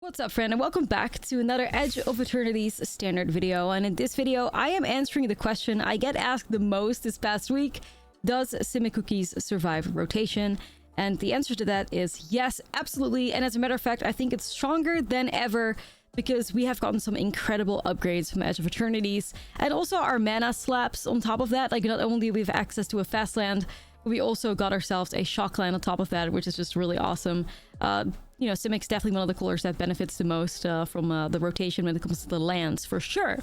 What's up, friend, and welcome back to another Edge of Eternity's standard video. And in this video, I am answering the question I get asked the most this past week: does Simic Cookies survive rotation? And the answer to that is yes, absolutely. And as a matter of fact, I think it's stronger than ever because we have gotten some incredible upgrades from Edge of Eternities, and also our mana slaps on top of that. Like, not only do we have access to a fast land, but we also got ourselves a shock land on top of that, which is just really awesome. You know, Simic's definitely one of the colors that benefits the most from the rotation when it comes to the lands, for sure.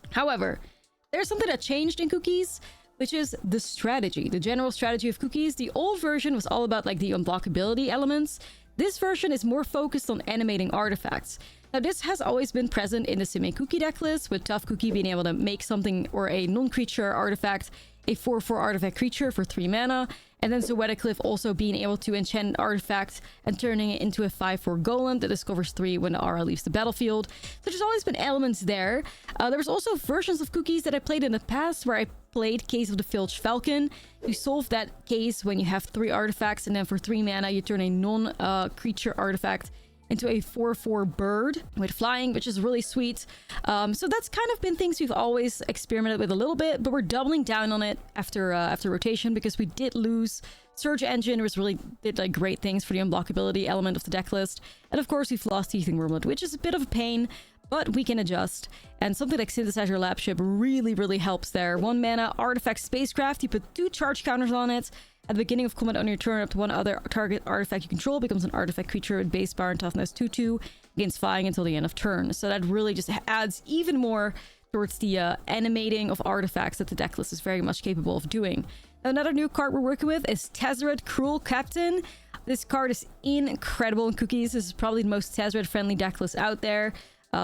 However, there's something that changed in Cookies, which is the strategy, the general strategy of Cookies. The old version was all about like the unblockability elements. This version is more focused on animating artifacts. Now, this has always been present in the Simic Cookie deck list, with Tough Cookie being able to make something or a non-creature artifact a 4/4 artifact creature for 3 mana, and then Zoeticliffe also being able to enchant an artifact and turning it into a 5/4 golem that discovers 3 when the aura leaves the battlefield. So there's always been elements there. There was also versions of Cookies that I played in the past where I played Case of the Filched Falcon. You solve that case when you have 3 artifacts, and then for 3 mana you turn a non-creature artifact into a 4/4 bird with flying, which is really sweet. So that's kind of been things we've always experimented with a little bit, but we're doubling down on it after rotation, because we did lose Surge Engine, which really did like great things for the unblockability element of the deck list. And of course we've lost Teething Wormwood, which is a bit of a pain, but we can adjust. And something like Synthesizer Lab Ship really helps there. 1 mana artifact spacecraft, you put 2 charge counters on it. At the beginning of combat on your turn, up to 1 other target artifact you control becomes an artifact creature with base power and toughness 2/2 against flying until the end of turn. So that really just adds even more towards the animating of artifacts that the deck list is very much capable of doing. Now, another new card we're working with is Tezzeret, Cruel Captain. This card is incredible in Cookies. This is probably the most Tezzeret-friendly deck list out there.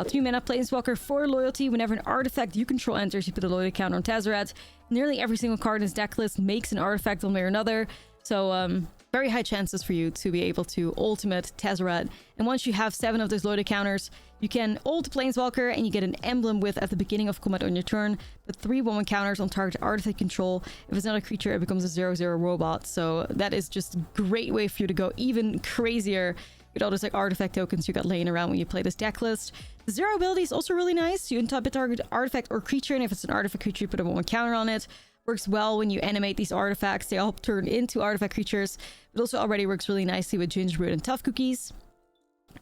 3 mana Planeswalker, 4 loyalty. Whenever an artifact you control enters, you put a loyalty counter on Tezzeret. Nearly every single card in this deck list makes an artifact one way or another. So very high chances for you to be able to ultimate Tezzeret. And once you have 7 of those loyalty counters, you can ult Planeswalker and you get an emblem with, at the beginning of combat on your turn, put 3 1/1 counters on target artifact control. If it's not a creature, it becomes a 0/0 robot. So that is just a great way for you to go even crazier with all those like artifact tokens you got laying around when you play this deck list. The 0 ability is also really nice. You untap a target artifact or creature, and if it's an artifact creature, you put a 1/1 counter on it. Works well when you animate these artifacts. They all turn into artifact creatures. It also already works really nicely with Gingerbread and Tough Cookies.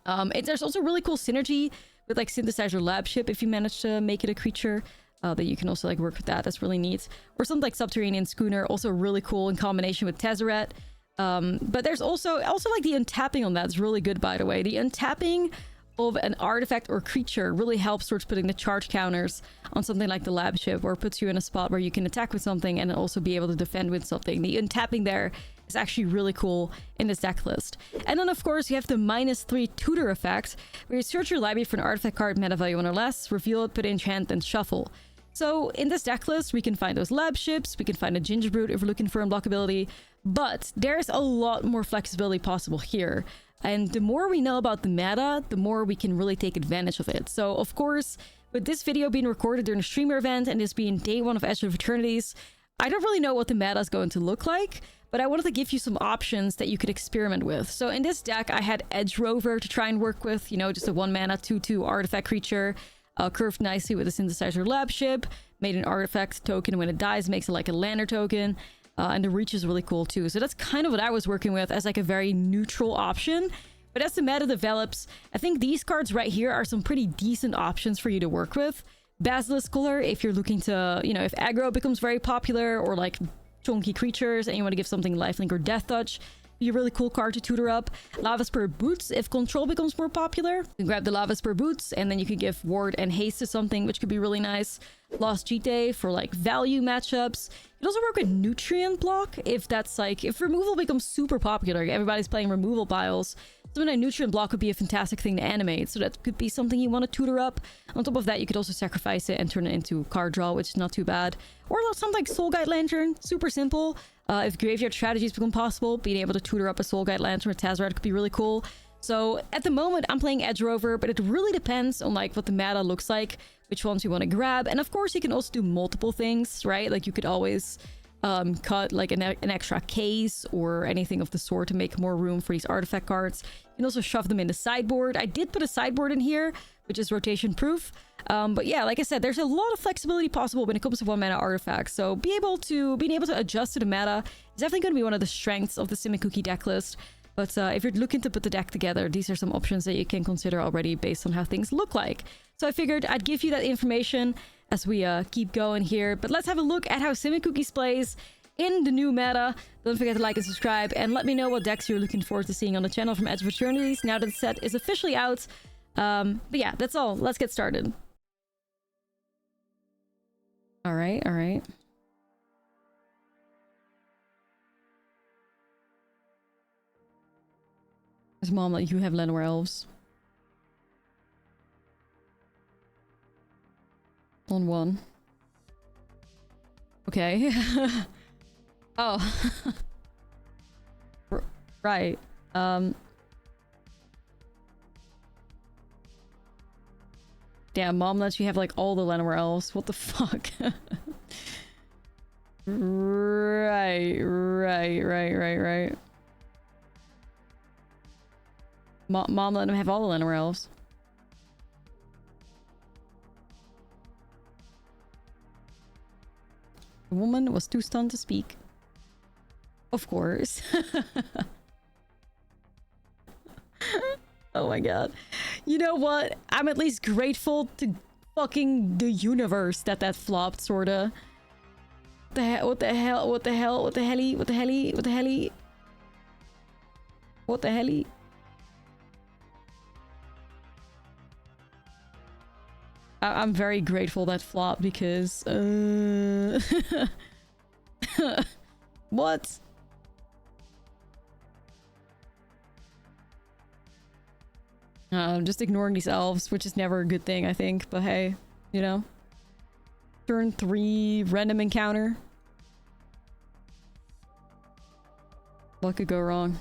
There's also really cool synergy with like Synthesizer Lab Ship if you manage to make it a creature. That you can also like work with that. That's really neat. Or something like Subterranean Schooner, also really cool in combination with Tezzeret. But there's also like the untapping on that is really good, by the way. The untapping of an artifact or creature really helps towards putting the charge counters on something like the Lab Ship, or puts you in a spot where you can attack with something and then also be able to defend with something. The untapping there is actually really cool in this deck list. And then of course you have the -3 tutor effect, where you search your library for an artifact card meta value 1 or less, reveal it, put enchant, and shuffle. So in this deck list, we can find those Lab Ships, we can find a Gingerbread if we're looking for unblockability, but there's a lot more flexibility possible here. And the more we know about the meta, the more we can really take advantage of it. So of course, with this video being recorded during a streamer event and this being day 1 of Edge of Eternities, I don't really know what the meta is going to look like, but I wanted to give you some options that you could experiment with. So in this deck, I had Edge Rover to try and work with, you know, just a 1 mana 2/2 artifact creature. Curved nicely with a Synthesizer Lab Ship, made an artifact token when it dies, makes it like a lander token, and the reach is really cool too. So that's kind of what I was working with as like a very neutral option. But as the meta develops, I think these cards right here are some pretty decent options for you to work with. Basilisk Color, if you're looking to, you know, if aggro becomes very popular, or like chunky creatures and you want to give something lifelink or death touch, be a really cool card to tutor up. Lavaspur Boots, if control becomes more popular, you can grab the Lavaspur Boots and then you can give ward and haste to something, which could be really nice. Lost Jite for like value matchups. It also work with Nutrient Block if that's like, if removal becomes super popular, everybody's playing removal piles, something like Nutrient Block would be a fantastic thing to animate. So that could be something you want to tutor up. On top of that, you could also sacrifice it and turn it into card draw, which is not too bad. Or something like Soul Guide Lantern, super simple. If graveyard strategies become possible, being able to tutor up a Soul Guide Lantern with Tezzeret could be really cool. So at the moment, I'm playing Edge Rover, but it really depends on like what the meta looks like, which ones you want to grab. And of course, you can also do multiple things, right? Like you could always cut like an extra case or anything of the sort to make more room for these artifact cards. You can also shove them in the sideboard. I did put a sideboard in here, which is rotation proof. But yeah, like I said, there's a lot of flexibility possible when it comes to 1-mana artifacts. So being able to adjust to the meta is definitely going to be one of the strengths of the Simic Cookie deck list. But if you're looking to put the deck together, these are some options that you can consider already based on how things look like. So I figured I'd give you that information as we keep going here. But let's have a look at how Simic Cookies plays in the new meta. Don't forget to like and subscribe, and let me know what decks you're looking forward to seeing on the channel from Edge of Eternities now that the set is officially out. But yeah, that's all. Let's get started. All right, all right. His mom let you have Llanowar Elves. On one. Okay. Oh. Right. Damn, mom lets you have like all the Llanowar Elves. What the fuck? Right. Mom let him have all the Llanowar Elves. The woman was too stunned to speak. Of course. Oh my god. You know what? I'm at least grateful to fucking the universe that flopped, sorta. What the hell? I'm very grateful that flopped because what? I'm just ignoring these elves, which is never a good thing, I think. But hey, you know. Turn 3 random encounter. What could go wrong?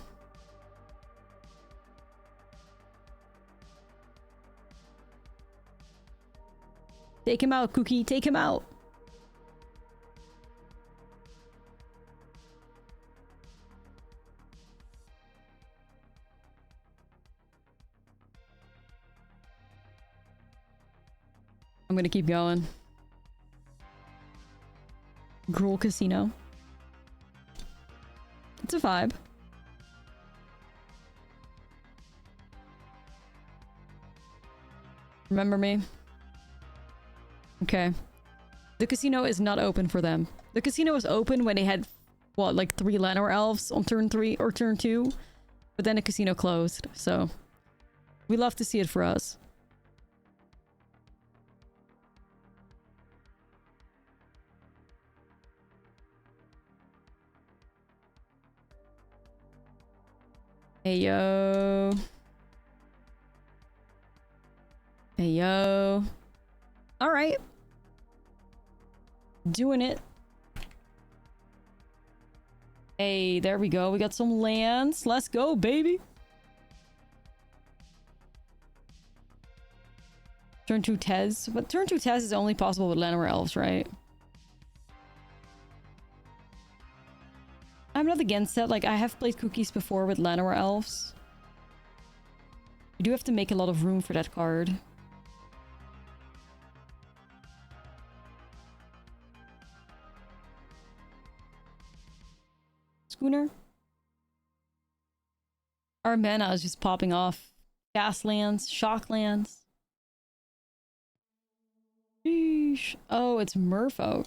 Take him out, Cookie. Take him out. I'm gonna keep going. Gruul Casino. It's a vibe. Remember me? Okay. The casino is not open for them. The casino was open when they had, what, like 3 Llanowar Elves on turn 3 or turn 2? But then the casino closed, so... we love to see it for us. Hey yo. Hey yo. Alright. Doing it. Hey, there we go. We got some lands. Let's go, baby. Turn 2 Tez. But turn 2 Tez is only possible with Llanowar Elves, right? I'm not against that. Like, I have played Cookies before with Llanowar Elves. You do have to make a lot of room for that card. Schooner? Our mana is just popping off. Gas lands, shock lands. Sheesh. Oh, it's Merfolk.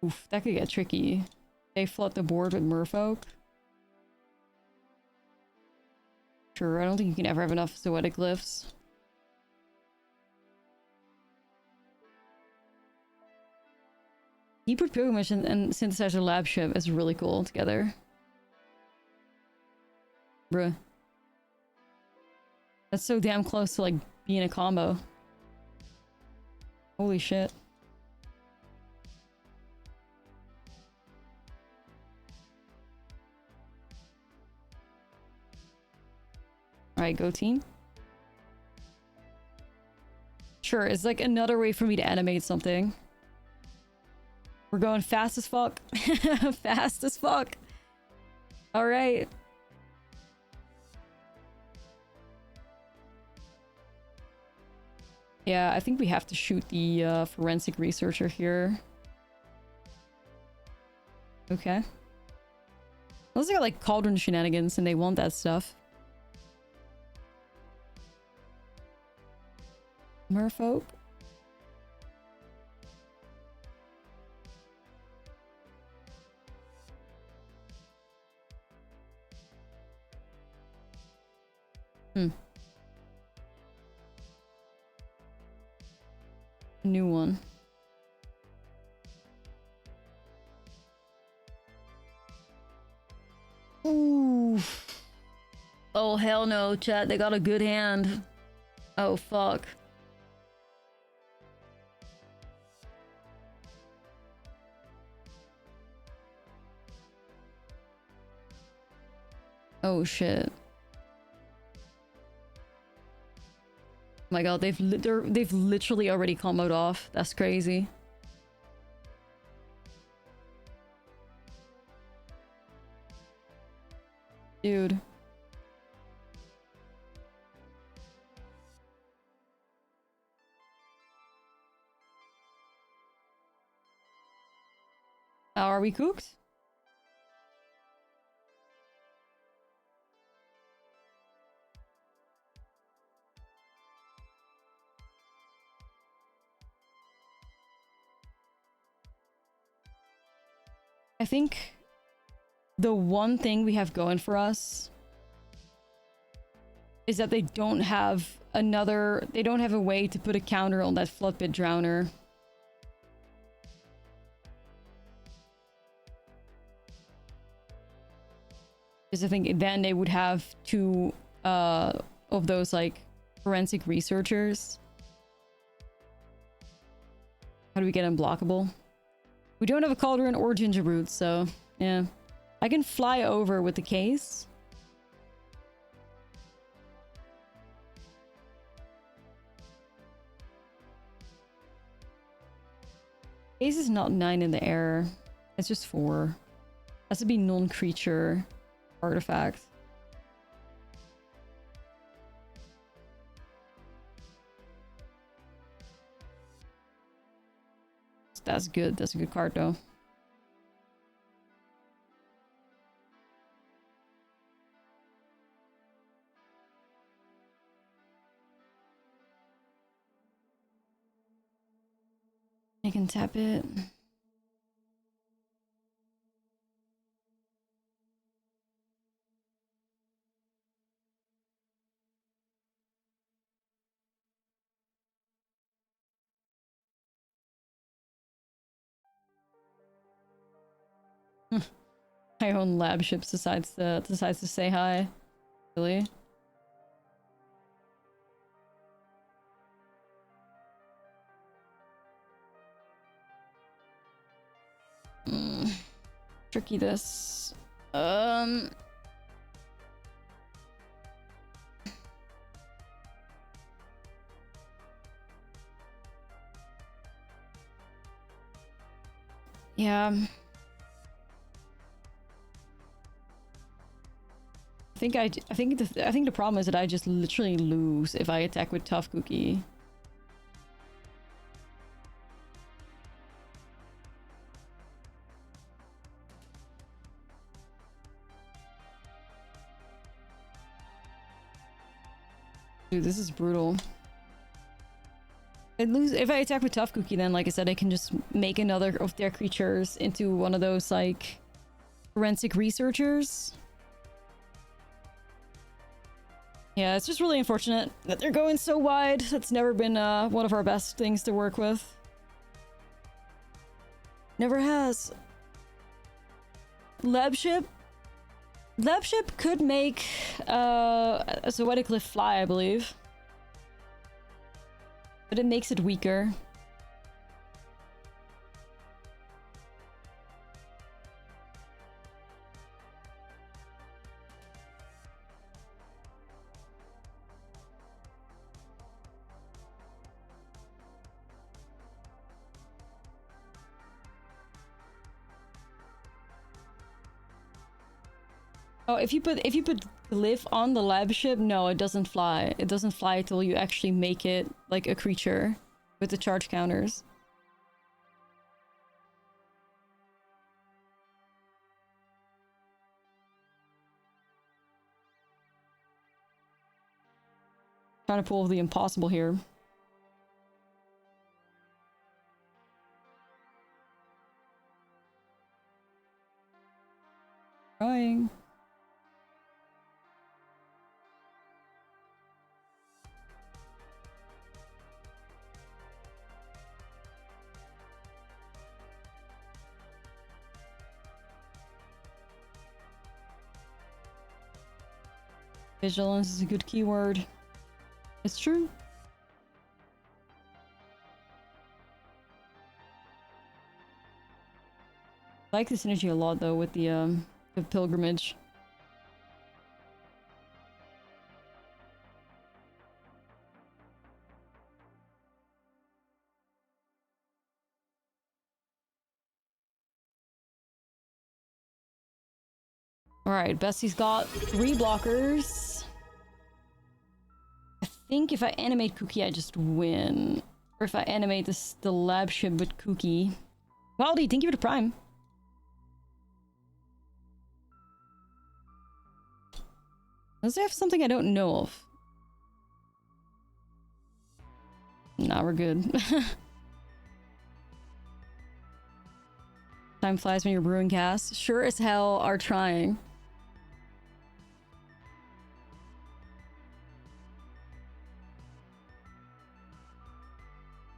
Oof, that could get tricky. They flood the board with Merfolk. Sure, I don't think you can ever have enough Zoetic Glyphs. Keyboard Pilgrimage and Synthesizer Lab Ship is really cool together. Bruh. That's so damn close to like being a combo. Holy shit. Alright, go team. Sure, it's like another way for me to animate something. We're going fast as fuck. Fast as fuck. All right. Yeah, I think we have to shoot the forensic researcher here. Okay. Unless they got like cauldron shenanigans and they want that stuff. Merfolk. New one. Ooh. Oh, hell no, chat. They got a good hand. Oh, fuck. Oh, shit. My god, they've literally already comboed off. That's crazy. Dude. Are we cooked? I think the one thing we have going for us is that they don't have a way to put a counter on that Floodpit Drowner. Because I think then they would have two of those like forensic researchers. How do we get unblockable? We don't have a cauldron or ginger root, so yeah. I can fly over with the case. Case is not 9 in the air. It's just 4. Has to be non-creature artifact. That's good. That's a good card, though. I can tap it. My own lab ships decides to say hi. Really? Tricky this. Yeah. I think the problem is that I just literally lose if I attack with Tough Cookie. Dude, this is brutal. If I attack with Tough Cookie, then like I said, I can just make another of their creatures into one of those like forensic researchers. Yeah, it's just really unfortunate that they're going so wide. That's never been one of our best things to work with. Never has. Lab ship could make a Zoetic Cliff fly, I believe. But it makes it weaker. Oh, if you put glyph on the lab ship, no, it doesn't fly. It doesn't fly until you actually make it like a creature with the charge counters. Trying to pull the impossible here. Trying. Vigilance is a good keyword. It's true. I like this synergy a lot though with the pilgrimage. Alright, Bessie's got 3 blockers. I think if I animate Cookie, I just win. Or if I animate the lab ship with Cookie. Waldy, thank you for the prime. Does it have something I don't know of? Nah, we're good. Time flies when you're brewing cast. Sure as hell are trying.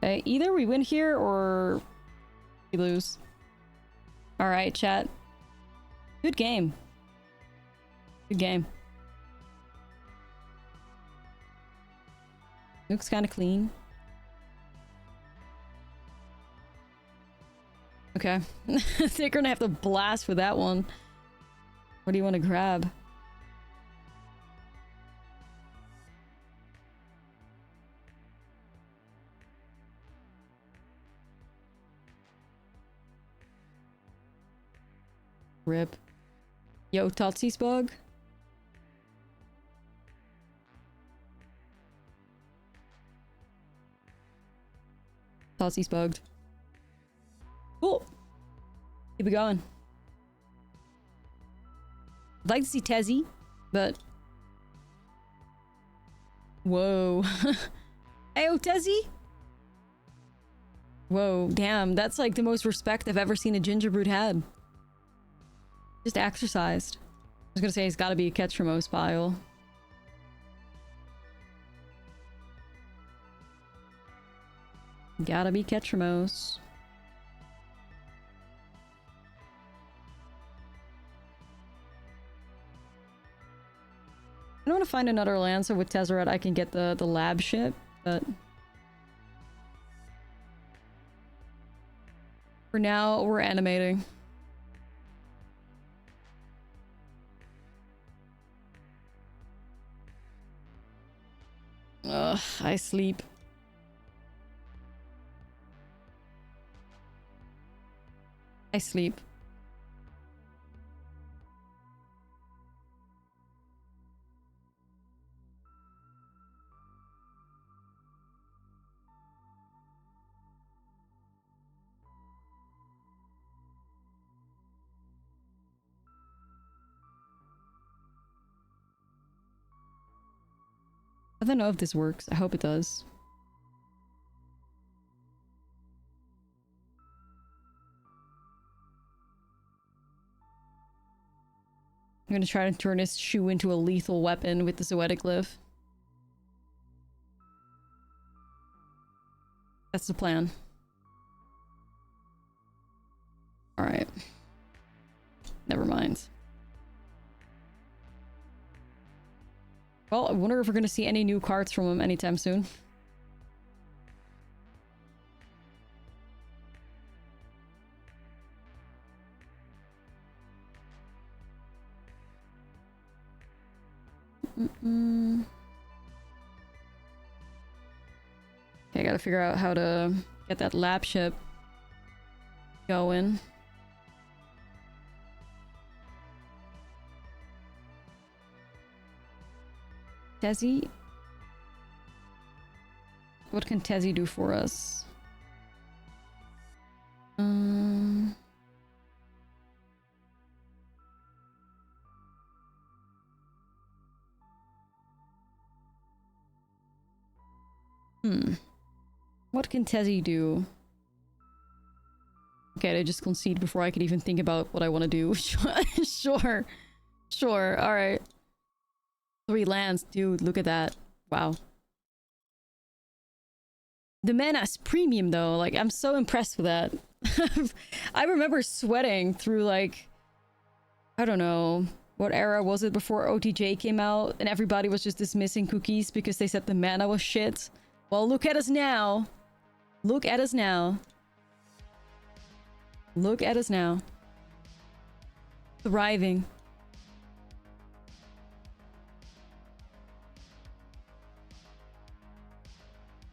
Okay, either we win here or we lose. Alright, chat. Good game. Good game. Looks kind of clean. Okay. They're gonna have to blast with that one. What do you want to grab? Rip. Yo, Totsy's bug. Totsy's bugged. Cool. Keep it going. I'd like to see Tezzy, but... Whoa. Ayo, Tezzy? Whoa, damn. That's like the most respect I've ever seen a Gingerbread had. Just exercised. I was gonna say he's gotta be a catch from O's pile. Gotta be Ketramose. I want to find another land so with Tezzeret I can get the lab ship, but... For now, we're animating. Ugh, I sleep. I sleep. I don't know if this works. I hope it does. I'm gonna try to turn his shoe into a lethal weapon with the Zoetic Glyph. That's the plan. Alright. Never mind. Well, I wonder if we're gonna see any new cards from him anytime soon. Okay, I gotta figure out how to get that lab ship going. Tezzy? What can Tezzy do for us? What can Tezzy do? Okay, I just concede before I could even think about what I want to do. Sure. Sure, alright. 3 lands, dude, look at that. Wow. The mana's premium though, like I'm so impressed with that. I remember sweating through like, I don't know, what era was it before OTJ came out and everybody was just dismissing cookies because they said the mana was shit. Well, look at us now. Look at us now. Look at us now. Thriving.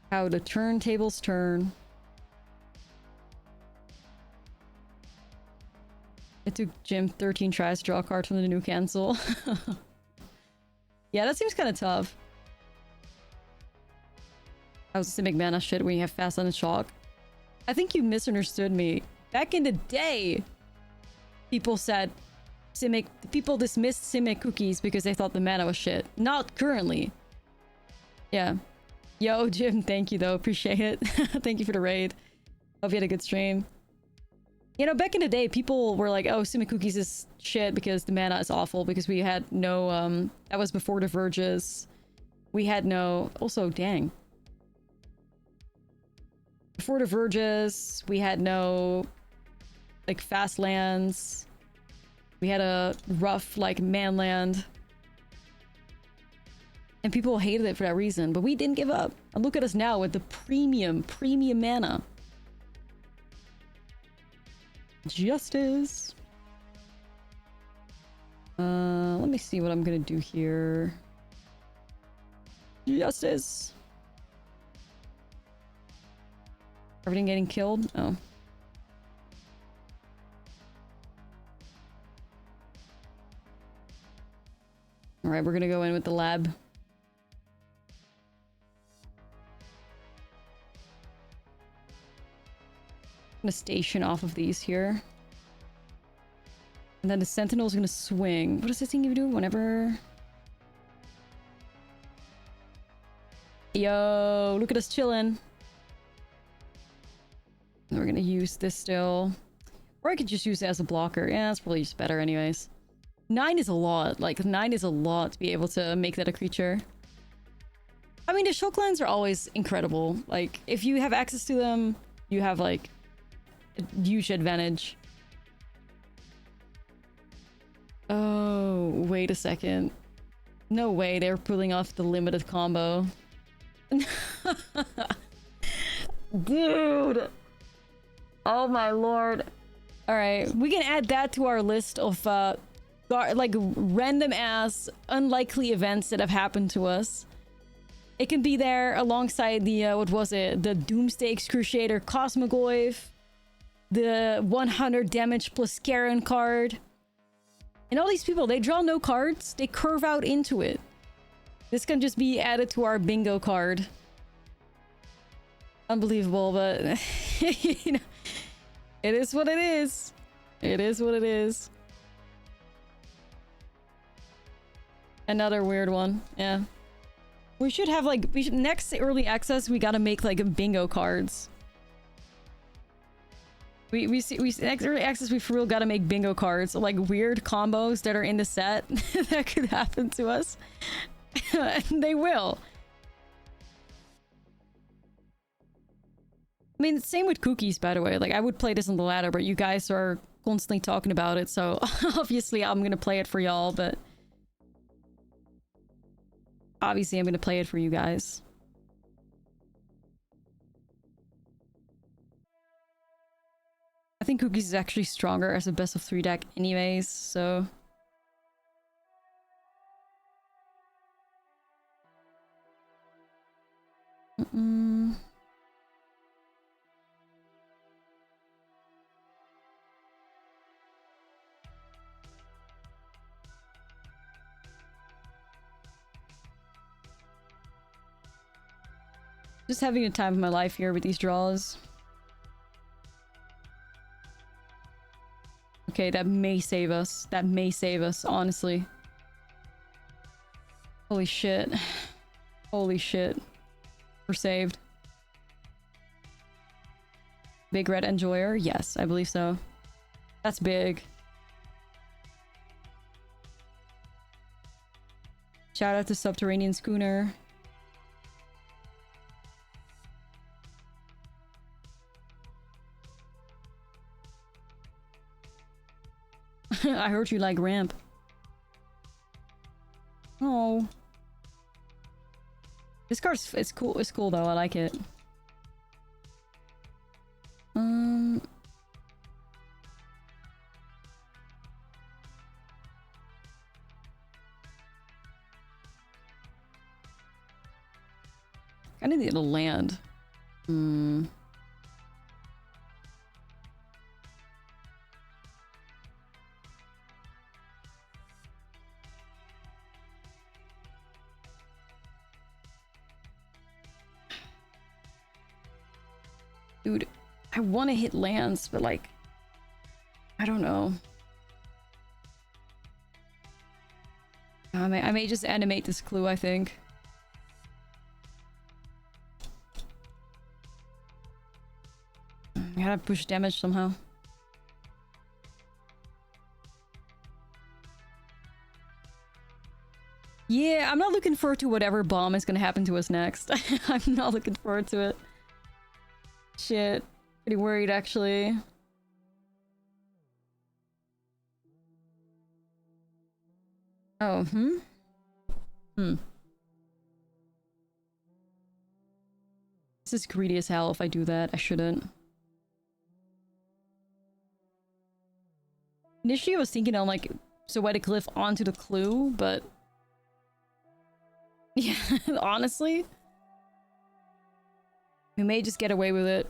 How the turntables turn. It took Jim 13 tries to draw a card from the new cancel. Yeah, that seems kind of tough. How's Simic mana shit when you have fast on the chalk? I think you misunderstood me. Back in the day, people said people dismissed Simic Cookies because they thought the mana was shit. Not currently. Yeah. Yo, Jim, thank you though. Appreciate it. Thank you for the raid. Hope you had a good stream. You know, back in the day, people were like, oh, Simic Cookies is shit because the mana is awful because we had no, that was before the Verges. We had no, also, dang. Before the Verges, we had no, like, fast lands. We had a rough, like, man land. And people hated it for that reason, but we didn't give up. And look at us now with the premium mana. Justice. Let me see what I'm gonna do here. Justice. Everything getting killed? Oh. Alright, we're gonna go in with the lab. I'm gonna station off of these here. And then the Sentinel's gonna swing. What does this thing even do? Whenever... Yo, look at us chilling. And we're gonna use this still. Or I could just use it as a blocker. Yeah, that's probably just better anyways. 9 is a lot. Like, 9 is a lot to be able to make that a creature. I mean, the Shocklands are always incredible. Like, if you have access to them, you have, like, a huge advantage. Oh, wait a second. No way they're pulling off the limited combo. Dude! Oh my lord. Alright, we can add that to our list of, like, random-ass, unlikely events that have happened to us. It can be there alongside the, what was it? The Doomsday Excruciator Cosmogoyf. The 100 damage plus Karen card. And all these people, they draw no cards. They curve out into it. This can just be added to our bingo card. Unbelievable, but... you know, it is what it is. It is what it is. Another weird one. Yeah. We should have, like... next early access, we gotta make, like, bingo cards. We next early access, we for real gotta make bingo cards. Like, weird combos that are in the set that could happen to us. And they will. I mean, same with cookies, by the way. Like, I would play this on the ladder, but you guys are constantly talking about it, so obviously I'm gonna play it for y'all, but... obviously I'm gonna play it for you guys. I think Cookies is actually stronger as a best of 3 deck anyways, so... Just having a time of my life here with these draws. Okay, that may save us. That may save us, honestly. Holy shit. Holy shit. We're saved. Big Red Enjoyer? Yes, I believe so. That's big. Shout out to Subterranean Schooner. I heard you like ramp. Oh. This card's it's cool. It's cool though. I like it. I need to land. Dude, I want to hit lands, but like, I don't know. I may just animate this clue, I think. I gotta push damage somehow. Yeah, I'm not looking forward to whatever bomb is gonna happen to us next. I'm not looking forward to it. Shit. Pretty worried, actually. Oh, This is greedy as hell if I do that. I shouldn't. Initially, I was thinking on, like, Sweat a Cliff onto the clue, but... Yeah, honestly... We may just get away with it.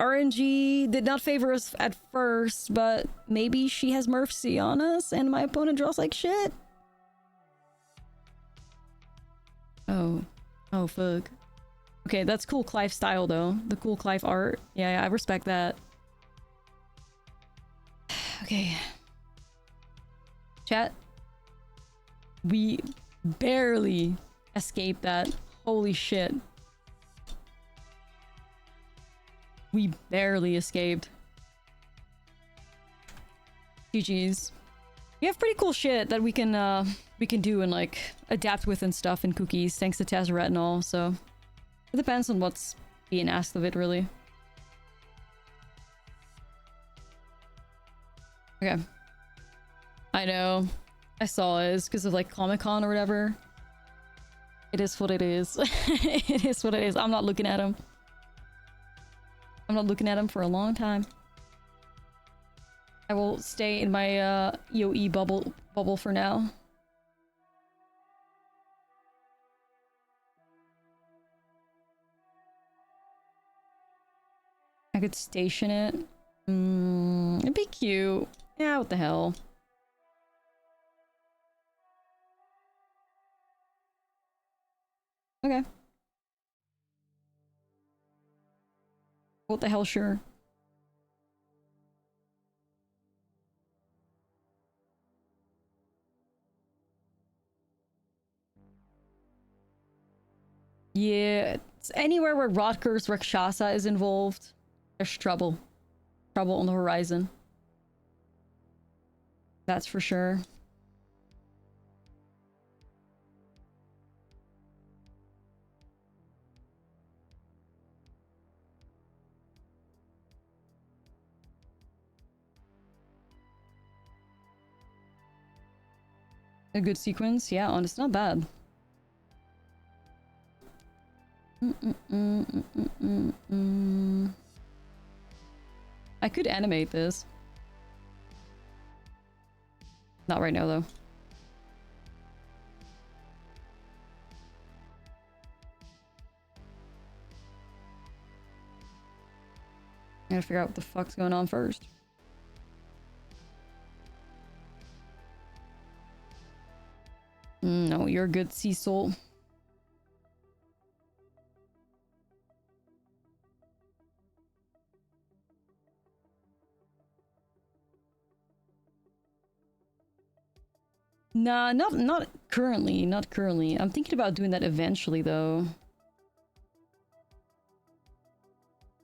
RNG did not favor us at first, but maybe she has mercy on us and my opponent draws like shit. Oh. Oh, fuck. Okay, that's cool Clive style, though. The cool Clive art. Yeah, I respect that. Okay. Chat. We barely escaped that. Holy shit. We barely escaped. GG's. We have pretty cool shit that we can do and like adapt with and stuff in cookies, thanks to Tezzeret and all, so it depends on what's being asked of it, really. Okay. I know. I saw it. It's because of like Comic-Con or whatever. It is what it is. It is what it is. I'm not looking at him. I'm not looking at him for a long time. I will stay in my EOE bubble for now. I could station it. It'd be cute. Yeah, what the hell. Okay. What the hell, sure. Yeah, it's anywhere where Rotger's Rakshasa is involved, there's trouble. Trouble on the horizon. That's for sure. A good sequence? Yeah, honest, not bad. I could animate this. Not right now, though. Gotta figure out what the fuck's going on first. No, you're a good sea soul. Nah, not currently, not currently. I'm thinking about doing that eventually, though.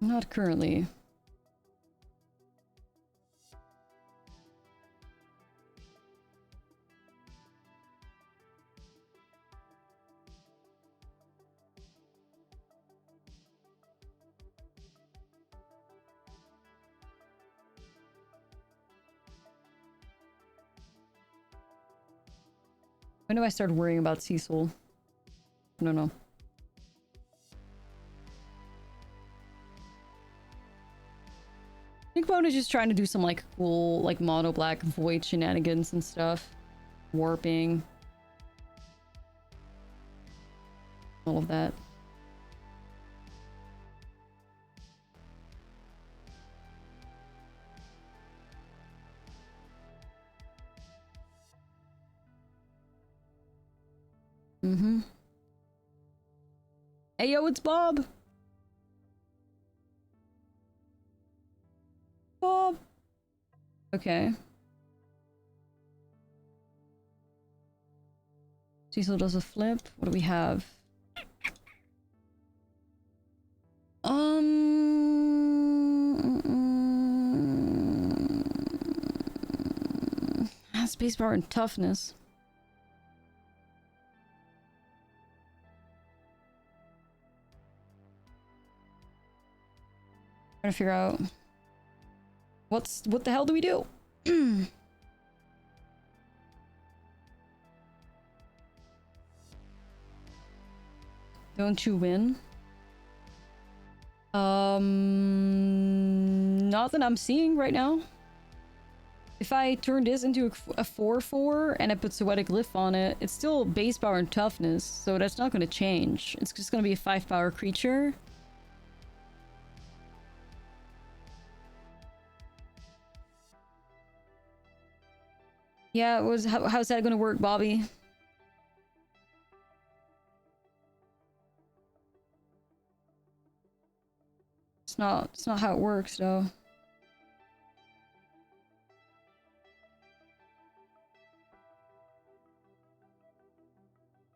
Not currently. When do I start worrying about Cecil? I don't know. I think Bone is just trying to do some like cool like mono black void shenanigans and stuff. Warping. All of that. Mm-hmm. Hey yo, it's Bob! Bob! Okay. Cecil does a flip. What do we have? Spacebar and toughness. Trying to figure out what the hell do we do? Don't you win? Not that I'm seeing right now. If I turn this into a 4/4 and I put Poetic Glyph on it, it's still base power and toughness, so that's not going to change. It's just going to be a 5-power creature. Yeah, it was. How's that going to work, Bobby? It's not how it works, though.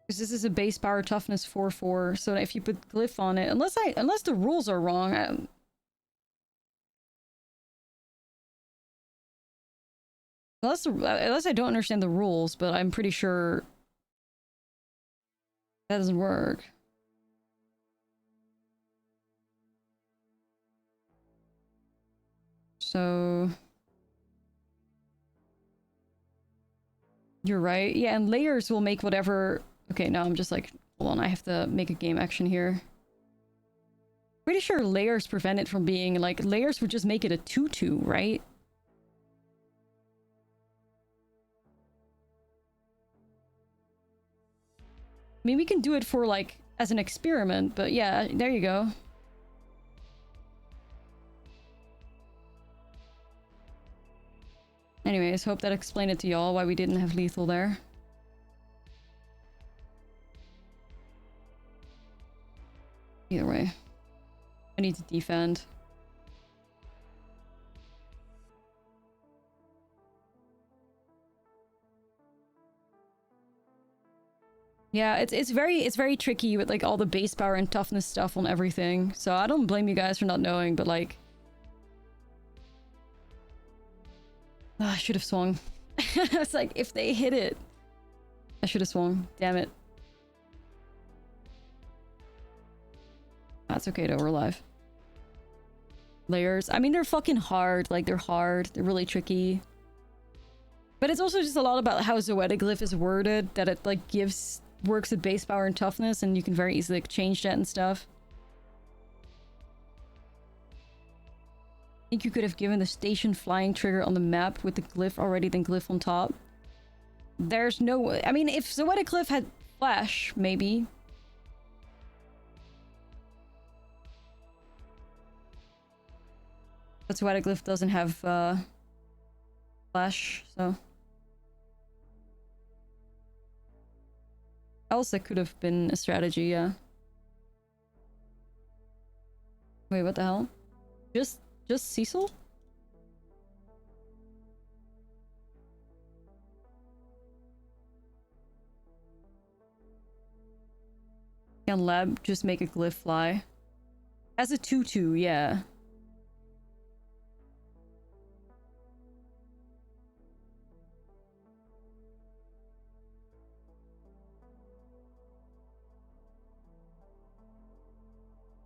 Because this is a base power toughness 4/4, so if you put glyph on it, unless the rules are wrong, unless I don't understand the rules, but I'm pretty sure that doesn't work. So you're right. Yeah, and layers will make whatever. Okay, now I'm just like, hold on, I have to make a game action here. Pretty sure layers prevent it from being like, layers would just make it a 2/2, right? I mean, we can do it for like as an experiment, but yeah, there you go. Anyways, hope that explained it to y'all why we didn't have lethal there. Either way, I need to defend. Yeah, it's very tricky with like all the base power and toughness stuff on everything. So I don't blame you guys for not knowing, but like, I should have swung. It's like if they hit it, I should have swung. Damn it. That's okay though, we're alive. Layers. I mean, they're fucking hard. Like, they're hard. They're really tricky. But it's also just a lot about how Zoetic Glyph is worded, that it, like, works with base power and toughness, and you can very easily like, change that and stuff. I think you could have given the station flying trigger on the map with the glyph already, then glyph on top. There's no way. I mean, if Zoetic Glyph had flash, maybe. But Zoetic Glyph doesn't have flash, so. Else that could have been a strategy, yeah. Wait, what the hell? Just Cecil? Can Lab just make a glyph fly? As a 2/2, yeah.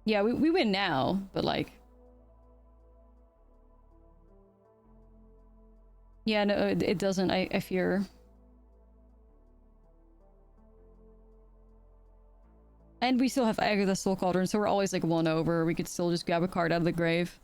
Yeah, we win now, but like... Yeah, no, it doesn't, I fear. And we still have Egg of the Soul Cauldron, so we're always like 1 over. We could still just grab a card out of the grave.